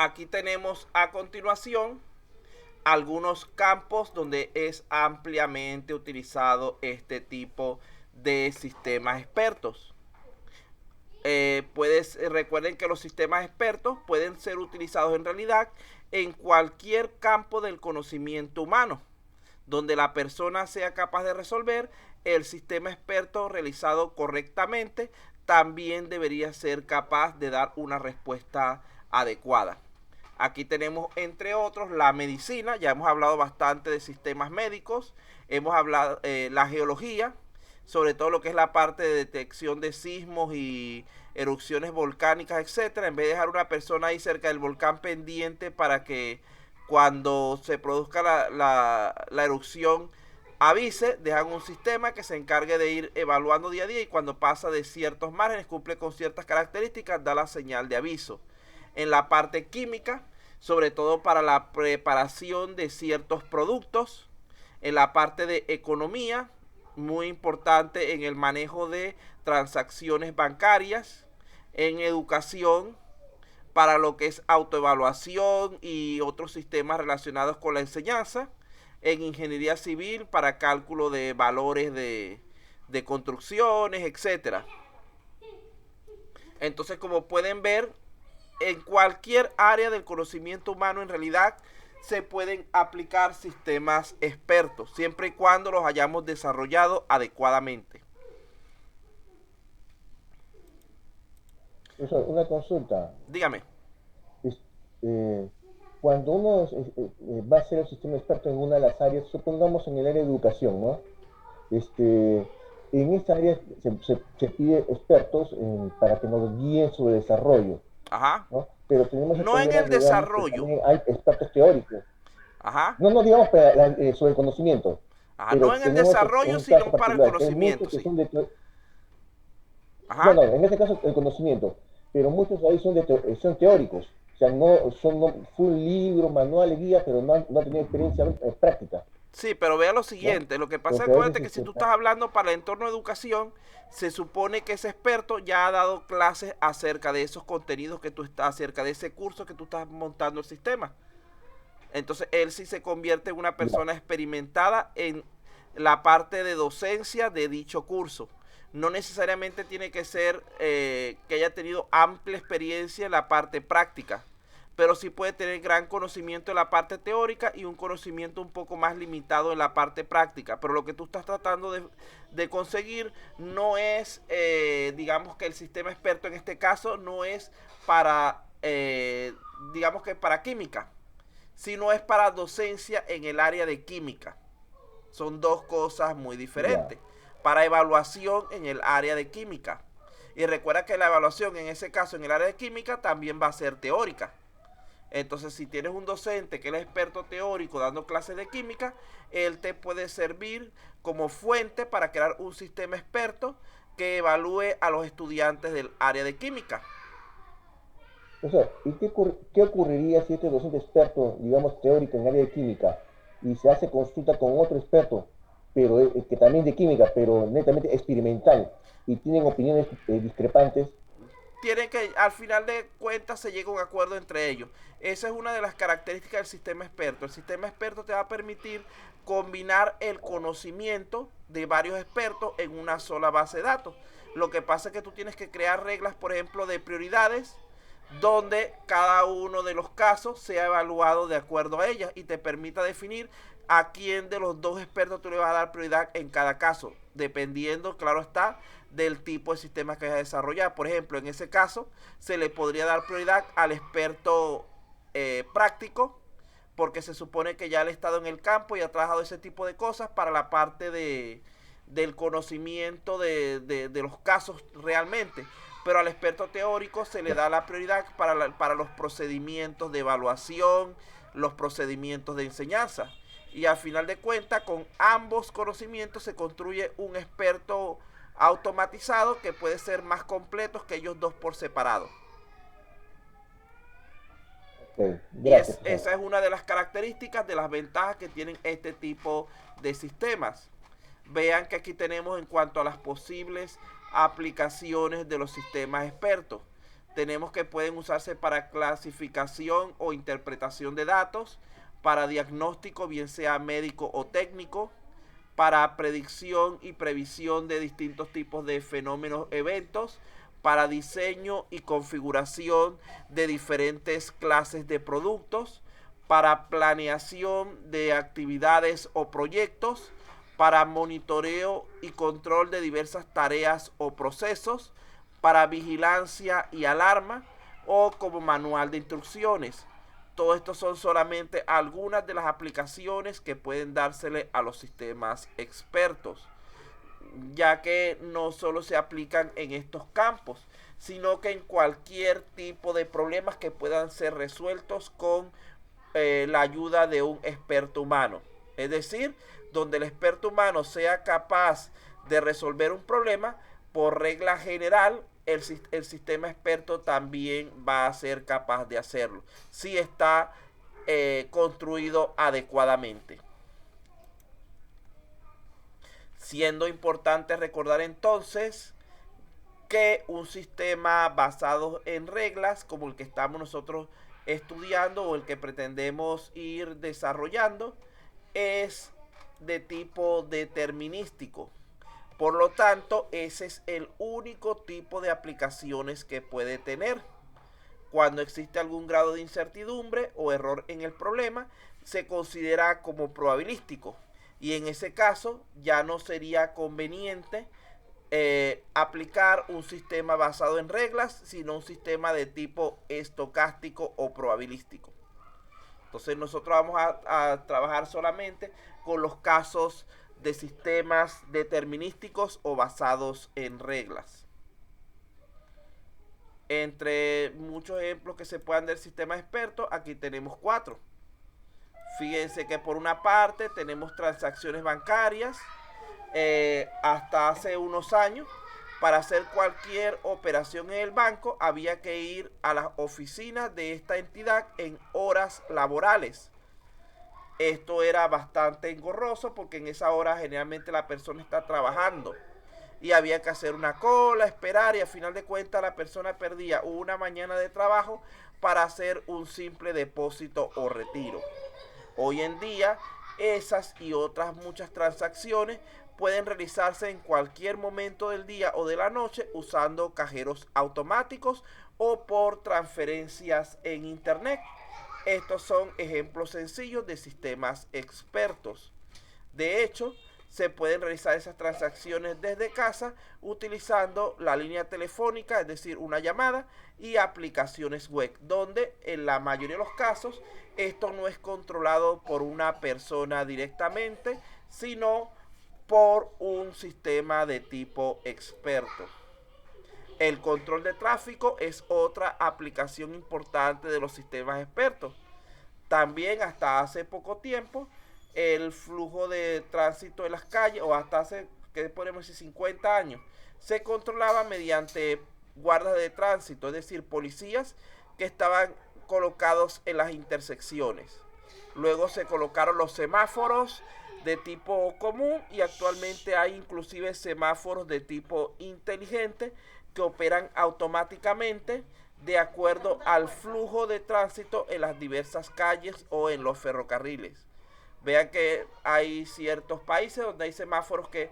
aquí tenemos a continuación algunos campos donde es ampliamente utilizado este tipo de sistemas expertos. Recuerden que los sistemas expertos pueden ser utilizados en realidad en cualquier campo del conocimiento humano, donde la persona sea capaz de resolver. El sistema experto realizado correctamente también debería ser capaz de dar una respuesta adecuada. Aquí tenemos, entre otros, la medicina. Ya hemos hablado bastante de sistemas médicos. Hemos hablado la geología, sobre todo lo que es la parte de detección de sismos y erupciones volcánicas, etcétera. En vez de dejar una persona ahí cerca del volcán pendiente para que cuando se produzca la erupción avise, dejan un sistema que se encargue de ir evaluando día a día, y cuando pasa de ciertos márgenes, cumple con ciertas características, da la señal de aviso. En la parte química, sobre todo para la preparación de ciertos productos. En la parte de economía, muy importante en el manejo de transacciones bancarias. En educación, para lo que es autoevaluación y otros sistemas relacionados con la enseñanza. En ingeniería civil, para cálculo de valores de construcciones, etcétera. Entonces, como pueden ver, en cualquier área del conocimiento humano en realidad se pueden aplicar sistemas expertos, siempre y cuando los hayamos desarrollado adecuadamente. Profesor, una consulta. Dígame. Es- eh, Cuando uno va a ser el sistema experto en una de las áreas, supongamos en el área de educación, ¿no? En esta área se pide expertos para que nos guíen sobre desarrollo, Ajá. ¿no? Pero tenemos que No en también el agregarle que desarrollo. también hay expertos teóricos. Ajá. No, no digamos sobre el conocimiento, Ajá. pero No en el tenemos desarrollo, un caso sino para el particular, que hay conocimiento, muchos que sí. son no, Ajá. no, en este caso el conocimiento, pero muchos ahí son teóricos, o sea, fue un libro, manual, guía, pero no han tenido experiencia práctica, Sí, pero vea lo ¿no? siguiente. Lo que pasa, Porque a veces, acuérdate que si tú estás hablando para el entorno de educación, se supone que ese experto ya ha dado clases acerca de esos contenidos que tú estás, acerca de ese curso que tú estás montando el sistema. Entonces él sí se convierte en una ya, persona experimentada en la parte de docencia de dicho curso. No necesariamente tiene que ser que haya tenido amplia experiencia en la parte práctica, pero sí puede tener gran conocimiento en la parte teórica y un conocimiento un poco más limitado en la parte práctica. Pero lo que tú estás tratando de conseguir no es, digamos que el sistema experto en este caso no es para, digamos que para química, sino es para docencia en el área de química. Son dos cosas muy ya. diferentes. Para evaluación en el área de química. Y recuerda que la evaluación en ese caso en el área de química también va a ser teórica. Entonces, si tienes un docente que es experto teórico dando clases de química, él te puede servir como fuente para crear un sistema experto que evalúe a los estudiantes del área de química. O sea, ¿y qué ocurriría si este docente experto, digamos, teórico en área de química, y se hace consulta con otro experto, pero que también de química, pero netamente experimental, y tienen opiniones discrepantes? Tienen que, al final de cuentas, se llega a un acuerdo entre ellos. Esa es una de las características del sistema experto. El sistema experto te va a permitir combinar el conocimiento de varios expertos en una sola base de datos. Lo que pasa es que tú tienes que crear reglas, por ejemplo, de prioridades, donde cada uno de los casos sea evaluado de acuerdo a ellas y te permita definir a quién de los dos expertos tú le vas a dar prioridad en cada caso, dependiendo, claro está, del tipo de sistema que vayas a desarrollar. Por ejemplo, en ese caso, se le podría dar prioridad al experto práctico, porque se supone que ya ha estado en el campo y ha trabajado ese tipo de cosas para la parte del conocimiento de los casos realmente. Pero al experto teórico se le da la prioridad para los procedimientos de evaluación, los procedimientos de enseñanza. Y al final de cuentas, con ambos conocimientos se construye un experto automatizado que puede ser más completo que ellos dos por separado. Ok, Y gracias, esa profesor. es una de las características, de las ventajas que tienen este tipo de sistemas. Vean que aquí tenemos en cuanto a las posibles aplicaciones de los sistemas expertos. Tenemos que pueden usarse para clasificación o interpretación de datos, para diagnóstico, bien sea médico o técnico, para predicción y previsión de distintos tipos de fenómenos, eventos, para diseño y configuración de diferentes clases de productos, para planeación de actividades o proyectos, para monitoreo y control de diversas tareas o procesos, para vigilancia y alarma, o como manual de instrucciones. Todo esto son solamente algunas de las aplicaciones que pueden dársele a los sistemas expertos, ya que no solo se aplican en estos campos, sino que en cualquier tipo de problemas que puedan ser resueltos con la ayuda de un experto humano. Es decir, donde el experto humano sea capaz de resolver un problema, por regla general, el sistema experto también va a ser capaz de hacerlo, si está construido adecuadamente. Siendo importante recordar entonces que un sistema basado en reglas, como el que estamos nosotros estudiando o el que pretendemos ir desarrollando, es de tipo determinístico. Por lo tanto, ese es el único tipo de aplicaciones que puede tener. Cuando existe algún grado de incertidumbre o error en el problema, se considera como probabilístico. Y en ese caso ya no sería conveniente aplicar un sistema basado en reglas, sino un sistema de tipo estocástico o probabilístico. Entonces nosotros vamos a trabajar solamente con los casos de sistemas determinísticos o basados en reglas. Entre muchos ejemplos que se puedan del sistema experto, aquí tenemos 4. Fíjense que por una parte tenemos transacciones bancarias. Hasta hace unos años, para hacer cualquier operación en el banco, había que ir a las oficinas de esta entidad en horas laborales. Esto era bastante engorroso porque en esa hora generalmente la persona está trabajando y había que hacer una cola, esperar, y al final de cuentas la persona perdía una mañana de trabajo para hacer un simple depósito o retiro. Hoy en día esas y otras muchas transacciones pueden realizarse en cualquier momento del día o de la noche usando cajeros automáticos o por transferencias en internet. Estos son ejemplos sencillos de sistemas expertos. De hecho, se pueden realizar esas transacciones desde casa utilizando la línea telefónica, es decir, una llamada, y aplicaciones web, donde en la mayoría de los casos esto no es controlado por una persona directamente, sino por un sistema de tipo experto. El control de tráfico es otra aplicación importante de los sistemas expertos. También hasta hace poco tiempo el flujo de tránsito en las calles, o hasta hace, que podemos decir, 50 años, se controlaba mediante guardas de tránsito, es decir, policías que estaban colocados en las intersecciones. Luego se colocaron los semáforos de tipo común y actualmente hay inclusive semáforos de tipo inteligente que operan automáticamente de acuerdo al flujo de tránsito en las diversas calles o en los ferrocarriles. Vean que hay ciertos países donde hay semáforos que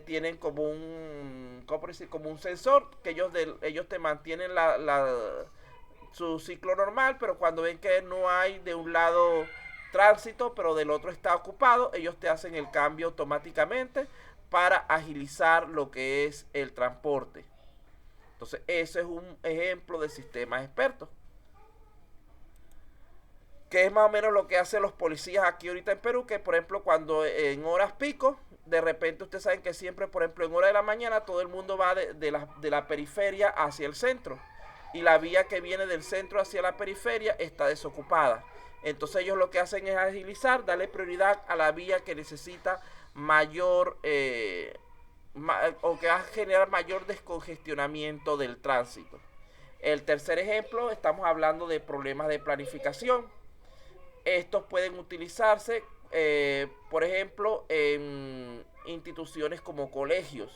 tienen como un, ¿cómo decir? Como un sensor que ellos te mantienen su ciclo normal, pero cuando ven que no hay de un lado tránsito, pero del otro está ocupado, ellos te hacen el cambio automáticamente para agilizar lo que es el transporte. Entonces, ese es un ejemplo de sistemas expertos, que es más o menos lo que hacen los policías aquí ahorita en Perú, que por ejemplo cuando en horas pico, de repente ustedes saben que siempre, por ejemplo, en hora de la mañana todo el mundo va de la periferia hacia el centro, y la vía que viene del centro hacia la periferia está desocupada. Entonces ellos lo que hacen es agilizar, darle prioridad a la vía que necesita mayor o que va a generar mayor descongestionamiento del tránsito. El tercer ejemplo, estamos hablando de problemas de planificación. Estos pueden utilizarse, por ejemplo, en instituciones como colegios.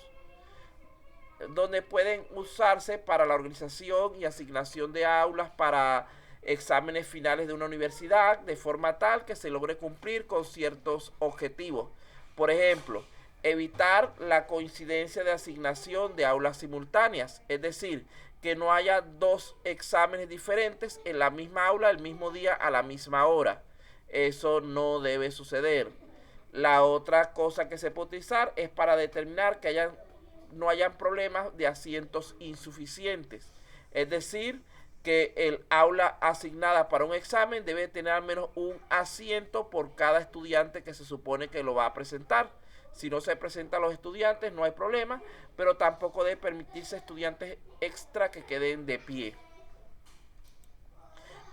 donde pueden usarse para la organización y asignación de aulas para exámenes finales de una universidad, de forma tal que se logre cumplir con ciertos objetivos. Por ejemplo, evitar la coincidencia de asignación de aulas simultáneas, es decir, que no haya dos exámenes diferentes en la misma aula el mismo día a la misma hora. Eso no debe suceder. La otra cosa que se puede utilizar es para determinar que no hayan problemas de asientos insuficientes. Es decir, que el aula asignada para un examen debe tener al menos un asiento por cada estudiante que se supone que lo va a presentar. Si no se presentan los estudiantes, no hay problema, pero tampoco debe permitirse estudiantes extra que queden de pie.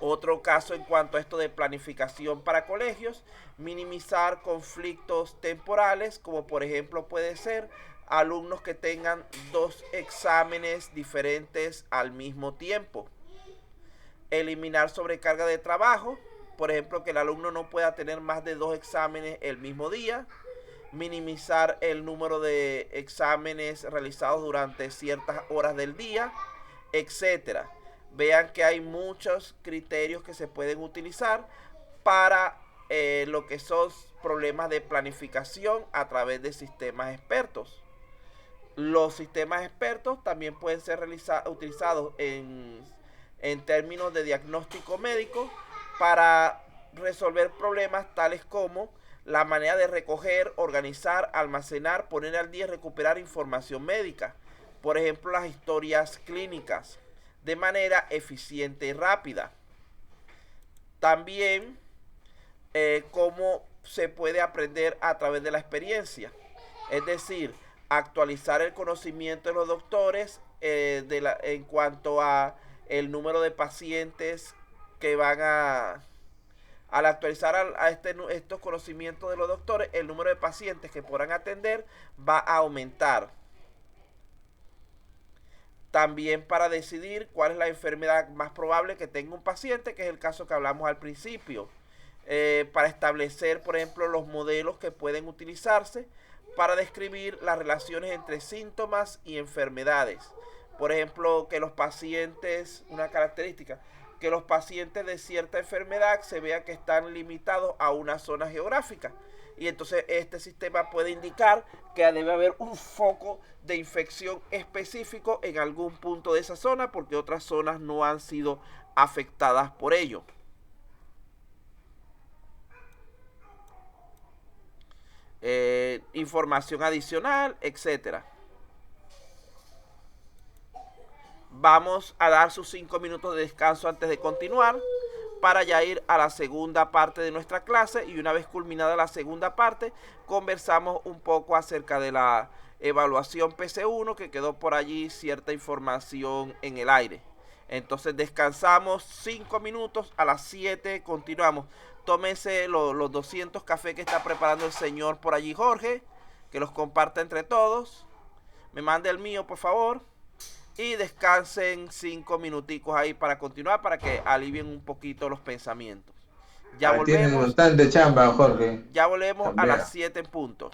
Otro caso en cuanto a esto de planificación para colegios, minimizar conflictos temporales, como por ejemplo puede ser alumnos que tengan dos exámenes diferentes al mismo tiempo. Eliminar sobrecarga de trabajo, por ejemplo que el alumno no pueda tener más de dos exámenes el mismo día. Minimizar el número de exámenes realizados durante ciertas horas del día, etcétera. Vean que hay muchos criterios que se pueden utilizar para lo que son problemas de planificación a través de sistemas expertos. Los sistemas expertos también pueden ser utilizados en términos de diagnóstico médico para resolver problemas tales como la manera de recoger, organizar, almacenar, poner al día y recuperar información médica. Por ejemplo, las historias clínicas, de manera eficiente y rápida. También, cómo se puede aprender a través de la experiencia. Es decir, actualizar el conocimiento de los doctores en cuanto a el número de pacientes que van al actualizar estos conocimientos de los doctores, el número de pacientes que podrán atender va a aumentar. También para decidir cuál es la enfermedad más probable que tenga un paciente, que es el caso que hablamos al principio. Para establecer, por ejemplo, los modelos que pueden utilizarse para describir las relaciones entre síntomas y enfermedades. Por ejemplo, que los pacientes, una característica, que los pacientes de cierta enfermedad se vea que están limitados a una zona geográfica. Y entonces este sistema puede indicar que debe haber un foco de infección específico en algún punto de esa zona porque otras zonas no han sido afectadas por ello. Información adicional, etcétera. Vamos a dar sus 5 minutos de descanso antes de continuar para ya ir a la segunda parte de nuestra clase, y una vez culminada la segunda parte conversamos un poco acerca de la evaluación PC1, que quedó por allí cierta información en el aire. Entonces descansamos 5 minutos, a las 7 continuamos. Tómense los 200 cafés que está preparando el señor por allí, Jorge, que los comparta entre todos. Me mande el mío, por favor. Y descansen 5 minuticos ahí para continuar, para que alivien un poquito los pensamientos. Ya Tienen volvemos. bastante chamba, Jorge. Ya volvemos También. a las 7 en punto.